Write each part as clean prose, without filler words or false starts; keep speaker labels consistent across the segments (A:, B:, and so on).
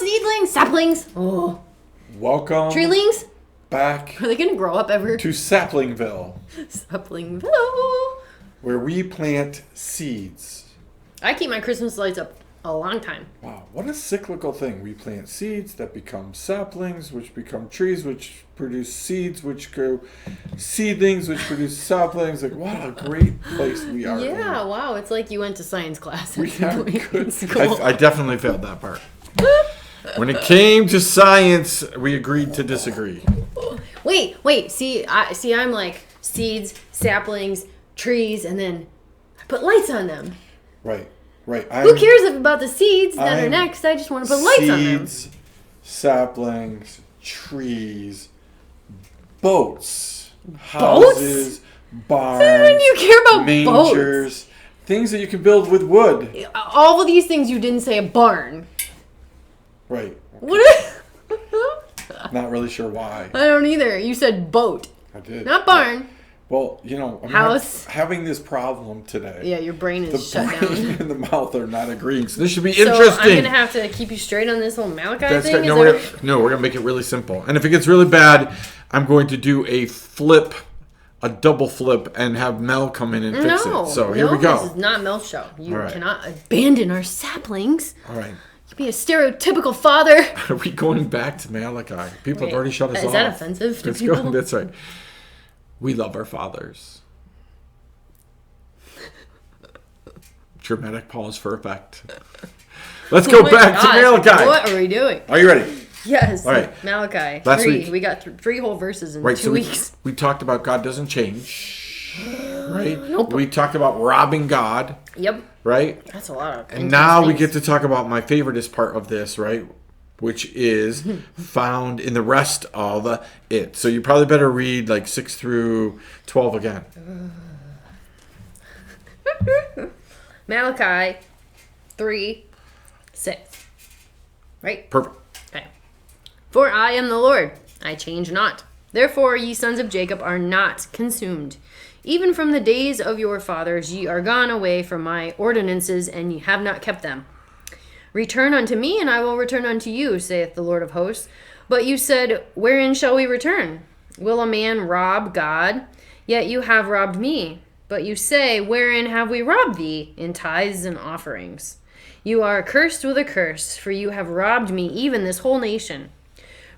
A: seedlings, saplings. Oh.
B: Welcome.
A: Treelings?
B: Back.
A: Are they going to grow up ever?
B: To Saplingville.
A: Saplingville.
B: Where we plant seeds.
A: I keep my Christmas lights up a long time.
B: Wow, what a cyclical thing. We plant seeds that become saplings, which become trees, which produce seeds, which grow seedlings, which produce saplings. Like, what a great place we are.
A: Yeah, wow. It's like you went to science class.
B: We are good.
A: School.
B: I definitely failed that part. When it came to science, we agreed to disagree.
A: Wait. See, I'm like seeds, saplings, trees, and then I put lights on them.
B: Right.
A: Who cares about the seeds that are next? I just want to put lights on them.
B: Seeds, saplings, trees, boats, houses, barns,
A: When you care about
B: mangers,
A: boats?
B: Things that you can build with wood.
A: All of these things you didn't say a barn.
B: Right.
A: What?
B: Not really sure why.
A: I don't either. You said boat.
B: I did.
A: Not barn.
B: Well, I'm
A: House.
B: having this problem today.
A: Yeah, your brain is
B: The
A: shut
B: brain
A: down.
B: and the mouth are not agreeing. So this should be
A: So
B: interesting.
A: I'm gonna have to keep you straight on this whole Malachi thing.
B: No, we're gonna make it really simple. And if it gets really bad, I'm going to do a double flip, and have Mel come in and fix it. So here we go.
A: This is not Mel's show. You
B: All right.
A: cannot abandon our saplings.
B: All right.
A: You be a stereotypical father.
B: Are we going back to Malachi? People have already shut us off.
A: Is that offensive to
B: Let's
A: people?
B: go. That's right. We love our fathers. Dramatic pause for effect. Let's go back to Malachi.
A: What are we doing?
B: Are you ready?
A: Yes.
B: All right.
A: Malachi.
B: Last
A: 3.
B: week.
A: We got 3 whole verses in
B: Right.
A: 2
B: So
A: weeks.
B: we talked about God doesn't change. Right.
A: Nope.
B: We talked about robbing God.
A: Yep.
B: Right.
A: That's a lot of.
B: And now we get to talk about my favoriteest part of this, right? Which is found in the rest of it. So you probably better read like 6 through 12 again.
A: Malachi 3:6. Right?
B: Perfect.
A: Okay. For I am the Lord, I change not. Therefore, ye sons of Jacob are not consumed. Even from the days of your fathers ye are gone away from my ordinances, and ye have not kept them. Return unto me, and I will return unto you, saith the Lord of hosts. But you said, wherein shall we return? Will a man rob God? Yet you have robbed me. But you say, wherein have we robbed thee? In tithes and offerings. You are cursed with a curse, for you have robbed me, even this whole nation.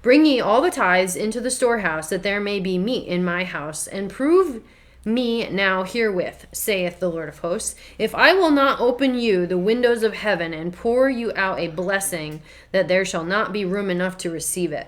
A: Bring ye all the tithes into the storehouse, that there may be meat in my house, and prove me now herewith, saith the Lord of hosts, if I will not open you the windows of heaven, and pour you out a blessing, that there shall not be room enough to receive it.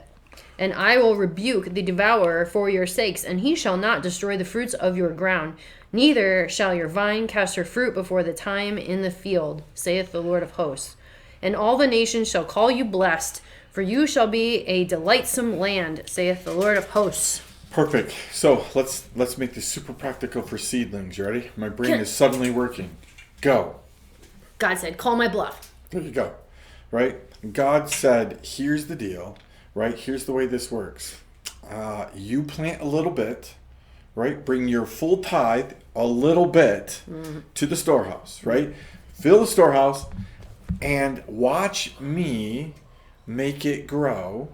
A: And I will rebuke the devourer for your sakes, and he shall not destroy the fruits of your ground, neither shall your vine cast her fruit before the time in the field, saith the Lord of hosts. And all the nations shall call you blessed, for you shall be a delightsome land, saith the Lord of hosts.
B: Perfect. So let's make this super practical for seedlings. You ready? My brain is suddenly working. Go.
A: God said, call my bluff.
B: There you go. Right? God said, here's the deal. Right? Here's the way this works. You plant a little bit. Right? Bring your full tithe, a little bit, to the storehouse. Right? Fill the storehouse and watch me make it grow.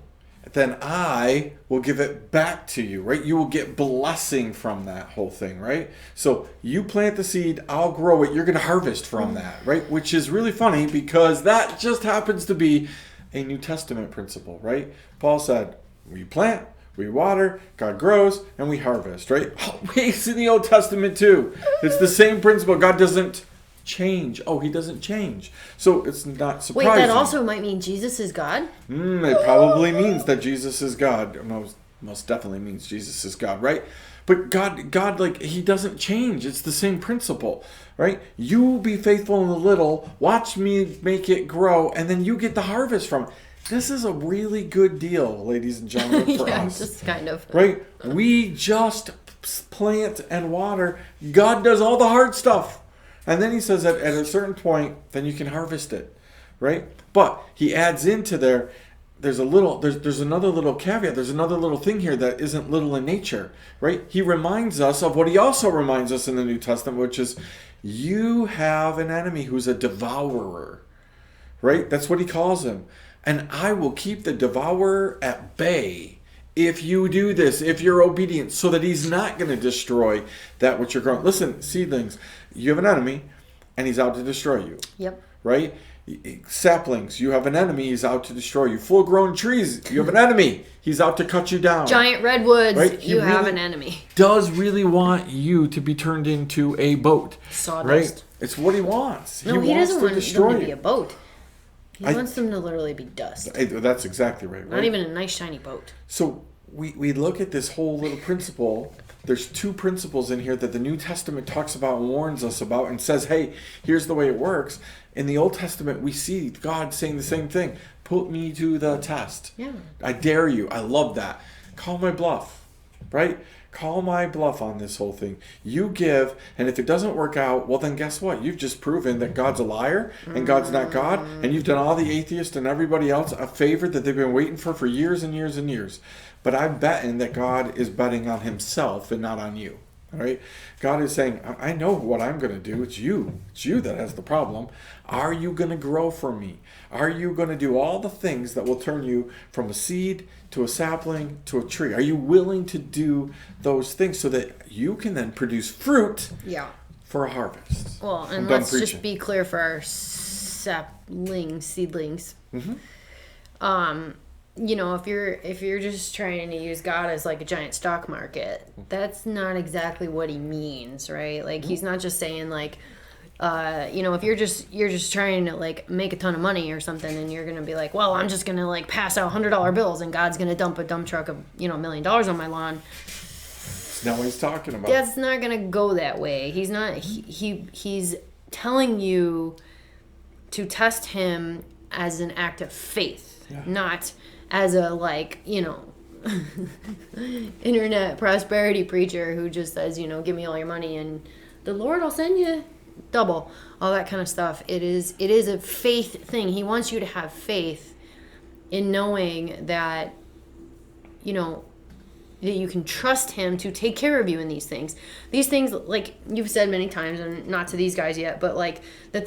B: Then I will give it back to you, right? You will get blessing from that whole thing, right? So you plant the seed, I'll grow it, you're going to harvest from that, right? Which is really funny because that just happens to be a New Testament principle, right? Paul said, we plant, we water, God grows, and we harvest, right? Always in the Old Testament too. It's the same principle. God doesn't change. Oh, he doesn't change. So it's not surprising.
A: Wait, that also might mean Jesus is God?
B: It probably means that Jesus is God. Most definitely means Jesus is God, right? But God, like, he doesn't change. It's the same principle, right? You be faithful in the little, watch me make it grow, and then you get the harvest from it. This is a really good deal, ladies and gentlemen, for us.
A: Just kind of.
B: Right? We just plant and water. God does all the hard stuff. And then he says that at a certain point, then you can harvest it, right? But he adds into there's another little caveat. There's another little thing here that isn't little in nature, right? He reminds us of what he also reminds us in the New Testament, which is you have an enemy who's a devourer, right? That's what he calls him. And I will keep the devourer at bay if you do this, if you're obedient, so that he's not going to destroy that which you're growing. Listen, seedlings, you have an enemy, and he's out to destroy you.
A: Yep.
B: Right? Saplings, you have an enemy, he's out to destroy you. Full-grown trees, you have an enemy, he's out to cut you down.
A: Giant redwoods,
B: right?
A: you have an enemy.
B: Does really want you to be turned into a boat.
A: Sawdust.
B: Right? It's what he wants.
A: No, he doesn't want them to be a boat. He
B: I-
A: wants them to literally be dust.
B: That's exactly right.
A: Not even a nice shiny boat.
B: So we look at this whole little principle. There's two principles in here that the New Testament talks about and warns us about and says, hey, here's the way it works. In the Old Testament, we see God saying the same thing. Put me to the test.
A: Yeah.
B: I dare you. I love that. Call my bluff, right? Call my bluff on this whole thing. You give, and if it doesn't work out, well, then guess what? You've just proven that God's a liar and God's not God, and you've done all the atheists and everybody else a favor that they've been waiting for years and years and years. But I'm betting that God is betting on himself and not on you. All right? God is saying, I know what I'm going to do. It's you. It's you that has the problem. Are you going to grow for me? Are you going to do all the things that will turn you from a seed to a sapling to a tree? Are you willing to do those things so that you can then produce fruit for a harvest?
A: Well, and let's just be clear for our seedlings.
B: Mm-hmm.
A: You know, if you're just trying to use God as like a giant stock market, that's not exactly what he means, right? Like he's not just saying like, you know, if you're just trying to like make a ton of money or something, and you're gonna be like, well, I'm just gonna like pass out $100 bills, and God's gonna dump a dump truck of $1 million on my lawn.
B: That's not what he's talking about.
A: That's not gonna go that way. He's not. He's telling you to test him as an act of faith, not as a like, you know, internet prosperity preacher who just says, you know, give me all your money and the Lord will send you double, all that kind of stuff. It is a faith thing. He wants you to have faith in knowing that, you know, that you can trust him to take care of you in these things. These things, like you've said many times, and not to these guys yet, but like that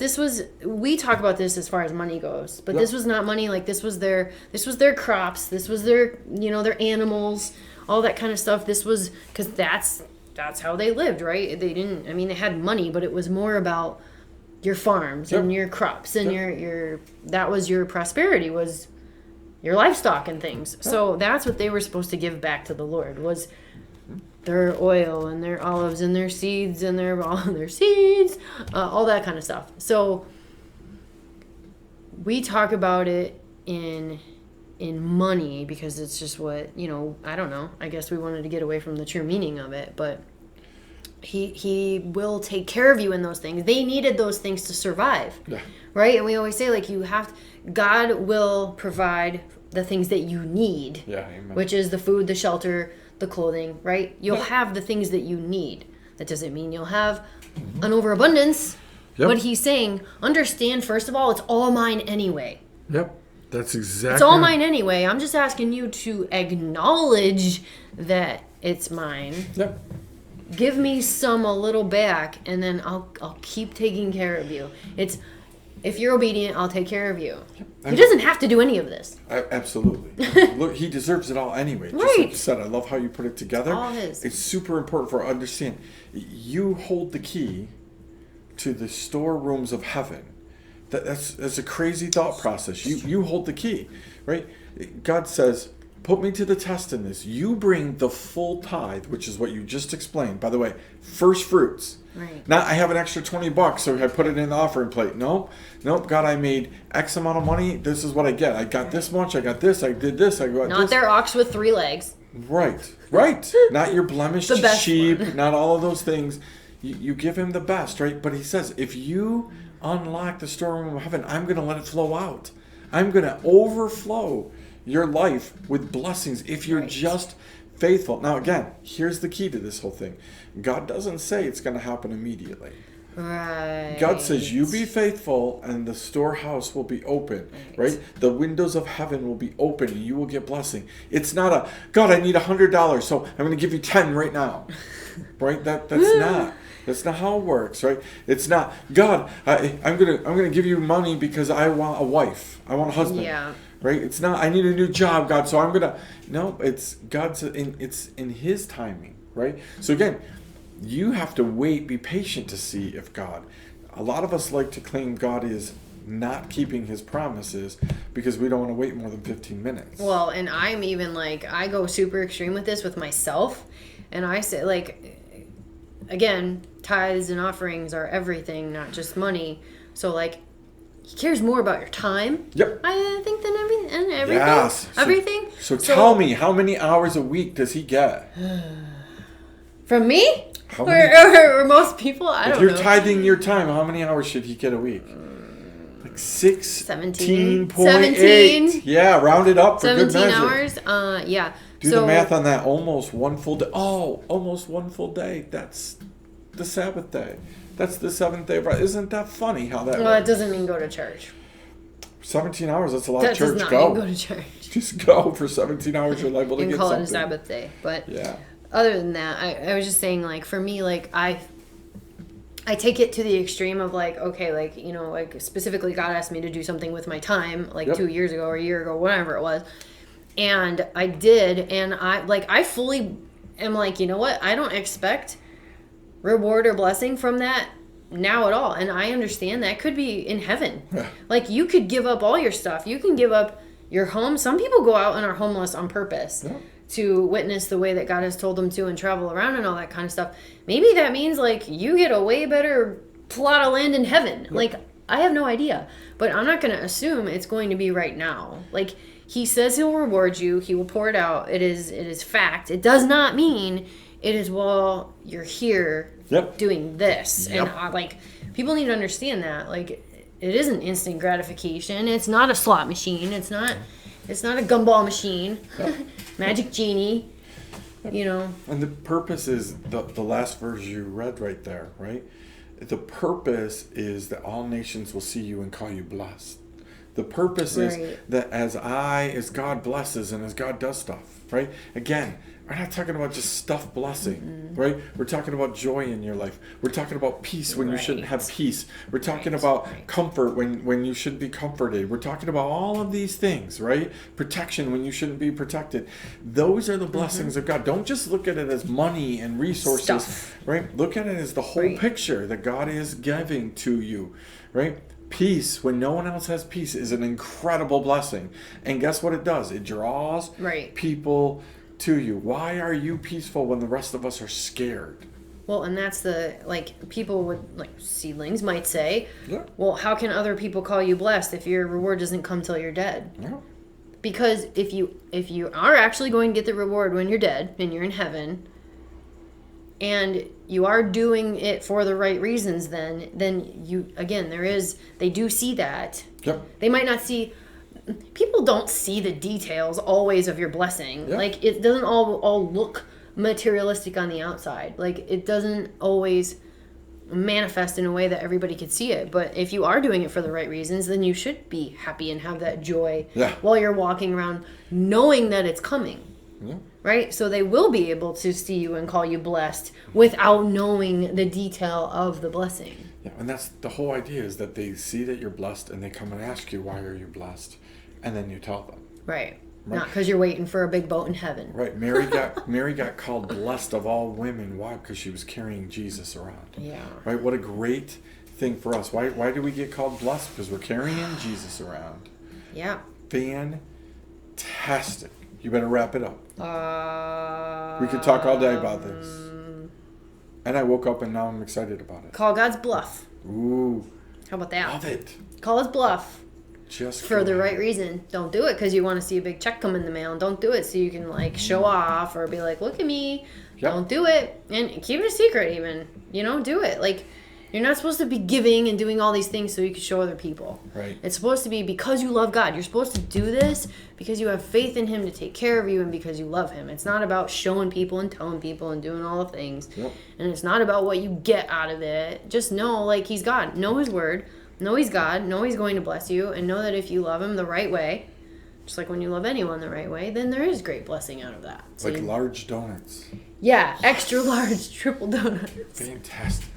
A: we talk about this as far as money goes, but this was not money. Like this was their crops. This was their, you know, their animals, all that kind of stuff. This was, because that's how they lived, right? They didn't, I mean, they had money, but it was more about your farms and your crops and your that was your prosperity, was your livestock and things. So that's what they were supposed to give back to the Lord, was their oil and their olives and their seeds and their seeds, all that kind of stuff. So we talk about it in money because it's just what, you know, I don't know. I guess we wanted to get away from the true meaning of it, but he will take care of you in those things. They needed those things to survive. Yeah. Right? And we always say, like, God will provide the things that you need, which is the food, the shelter, the clothing, right? You'll have the things that you need. That doesn't mean you'll have an overabundance. Yep. But he's saying, understand, first of all, it's all mine anyway.
B: Yep. That's exactly.
A: It's all mine anyway. I'm just asking you to acknowledge that it's mine.
B: Yep.
A: Give me a little back, and then I'll keep taking care of you. If you're obedient, I'll take care of you. He doesn't have to do any of this.
B: Absolutely. Look, he deserves it all anyway. Just
A: right.
B: like you said, I love how you put it together.
A: All his.
B: It's super important for us to understand. You hold the key to the storerooms of heaven. That's a crazy thought process. You hold the key, right? God says, put me to the test in this. You bring the full tithe, which is what you just explained. By the way, first fruits.
A: Right.
B: Not I have an extra $20, so I put it in the offering plate. Nope. God, I made X amount of money. This is what I get. I got this much. I got this. I did this. I got
A: Not
B: this.
A: their ox with 3 legs.
B: Right. Not your blemished sheep. Not all of those things. You give him the best, right? But he says, if you unlock the storeroom of heaven, I'm going to let it flow out. I'm going to overflow your life with blessings if you're just faithful. Now, again, here's the key to this whole thing. God doesn't say it's going to happen immediately.
A: Right.
B: God says, you be faithful and the storehouse will be open, right? The windows of heaven will be open and you will get blessing. It's not God, I need $100, so I'm going to give you 10 right now, right? That's not. That's not how it works, right? It's not, God, I'm gonna give you money because I want a wife. I want a husband.
A: Yeah.
B: Right? It's not, I need a new job, God, so I'm gonna. No, it's God's. It's in His timing, right? So again, you have to wait, be patient to see if God. A lot of us like to claim God is not keeping His promises because we don't want to wait more than 15 minutes.
A: Well, and I'm even like, I go super extreme with this with myself, and I say, like, again, tithes and offerings are everything, not just money. So, like, He cares more about your time,
B: Yep.
A: I think, than everything.
B: Yes.
A: Everything.
B: So tell me, how many hours a week does He get?
A: From me?
B: How
A: Or,
B: many-
A: or most people? I
B: If
A: don't
B: you're
A: know.
B: tithing your time, how many hours should He get a week? Like
A: 17.
B: 16.8. Yeah, round it up for good
A: 17
B: measure.
A: hours? Yeah.
B: Do
A: So,
B: the math on that. Almost one full day. Oh, almost one full day. That's the Sabbath day. That's the seventh day of rest. Isn't that funny how that
A: well, that
B: works?
A: doesn't mean go to church.
B: 17 hours, that's a lot
A: That
B: of church.
A: does not
B: Go.
A: mean go to church.
B: Just go for 17 hours. You're liable to
A: You
B: get
A: can call
B: something.
A: it a Sabbath day. But
B: Yeah.
A: other than that, I was just saying, like, for me, like, I take it to the extreme of, like, okay, like, you know, like, specifically God asked me to do something with my time, like,
B: Yep.
A: 2 years ago or a year ago, whatever it was. And I did, and I fully am like, you know what? I don't expect reward or blessing from that now at all. And I understand that could be in heaven.
B: Yeah.
A: Like, you could give up all your stuff. You can give up your home. Some people go out and are homeless on purpose.
B: Yeah.
A: To witness the way that God has told them to and travel around and all that kind of stuff. Maybe that means, like, you get a way better plot of land in heaven.
B: Yep.
A: Like, I have no idea. But I'm not going to assume it's going to be right now. Like, He says He'll reward you. He will pour it out. It is fact. It does not mean it is while you're here
B: Yep.
A: doing this.
B: Yep.
A: And, like, people need to understand that. Like, it isn't instant gratification. It's not a slot machine. It's not a gumball machine.
B: Yep.
A: Magic genie, you know.
B: And the purpose is the last verse you read right there, right? The purpose is that all nations will see you and call you blessed. The purpose
A: Right.
B: is that as God blesses and as God does stuff, right? Again, we're not talking about just stuff blessing, right? We're talking about joy in your life. We're talking about peace when you shouldn't have
A: Right.
B: peace. We're talking
A: Right.
B: about
A: Right.
B: comfort when you should be comforted. We're talking about all of these things, right? Protection when you shouldn't be protected. Those are the blessings of God. Don't just look at it as money and resources,
A: Stuff.
B: right? Look at it as the whole
A: Right.
B: picture that God is giving to you, right? Peace, when no one else has peace, is an incredible blessing. And guess what it does? It draws
A: Right.
B: people to you. Why are you peaceful when the rest of us are scared?
A: Well, and that's the, like, people would, like, seedlings might say,
B: Yeah.
A: well, how can other people call you blessed if your reward doesn't come till you're dead?
B: Yeah.
A: Because if you are actually going to get the reward when you're dead and you're in heaven, and you are doing it for the right reasons, then you, again, they do see that.
B: Yep.
A: They might not see, people don't see the details always of your blessing.
B: Yeah.
A: Like, it doesn't all look materialistic on the outside. Like, it doesn't always manifest in a way that everybody could see it. But if you are doing it for the right reasons, then you should be happy and have that joy
B: Yeah.
A: while you're walking around knowing that it's coming.
B: Yeah.
A: Right? So they will be able to see you and call you blessed without knowing the detail of the blessing.
B: Yeah, and that's the whole idea, is that they see that you're blessed and they come and ask you, why are you blessed? And then you tell them.
A: Right. Not because you're waiting for a big boat in heaven.
B: Right. Mary got called blessed of all women. Why? Because she was carrying Jesus around.
A: Yeah.
B: Right? What a great thing for us. Why do we get called blessed? Because we're carrying Jesus around.
A: Yeah.
B: Fantastic. You better wrap it up. We could talk all day about this. And I woke up and now I'm excited about it.
A: Call God's bluff.
B: Ooh.
A: How about that?
B: Love it.
A: Call his bluff
B: Just
A: for
B: go
A: the
B: ahead.
A: right reason. Don't do it because you want to see a big check come in the mail. And don't do it so you can, like, show off or be like, look at me.
B: Yep.
A: Don't do it. And keep it a secret even. You know, do it. Like, you're not supposed to be giving and doing all these things so you can show other people.
B: Right.
A: It's supposed to be because you love God. You're supposed to do this because you have faith in Him to take care of you and because you love Him. It's not about showing people and telling people and doing all the things.
B: Yep.
A: And it's not about what you get out of it. Just know, like, He's God. Know His word. Know He's God. Know He's going to bless you. And know that if you love Him the right way, just like when you love anyone the right way, then there is great blessing out of that. So
B: Like large donuts.
A: yeah, extra large triple donuts.
B: Fantastic.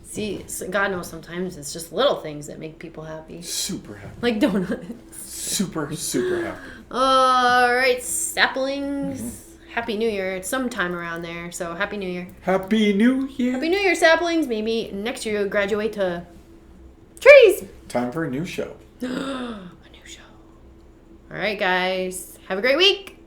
A: See, God knows sometimes it's just little things that make people happy.
B: Super happy.
A: Like donuts.
B: Super, super happy.
A: All right, saplings. Happy New Year. It's sometime around there, so Happy New Year.
B: Happy New Year.
A: Happy New Year, saplings. Maybe next year you'll graduate to trees.
B: Time for a new show.
A: A new show. All right, guys. Have a great week.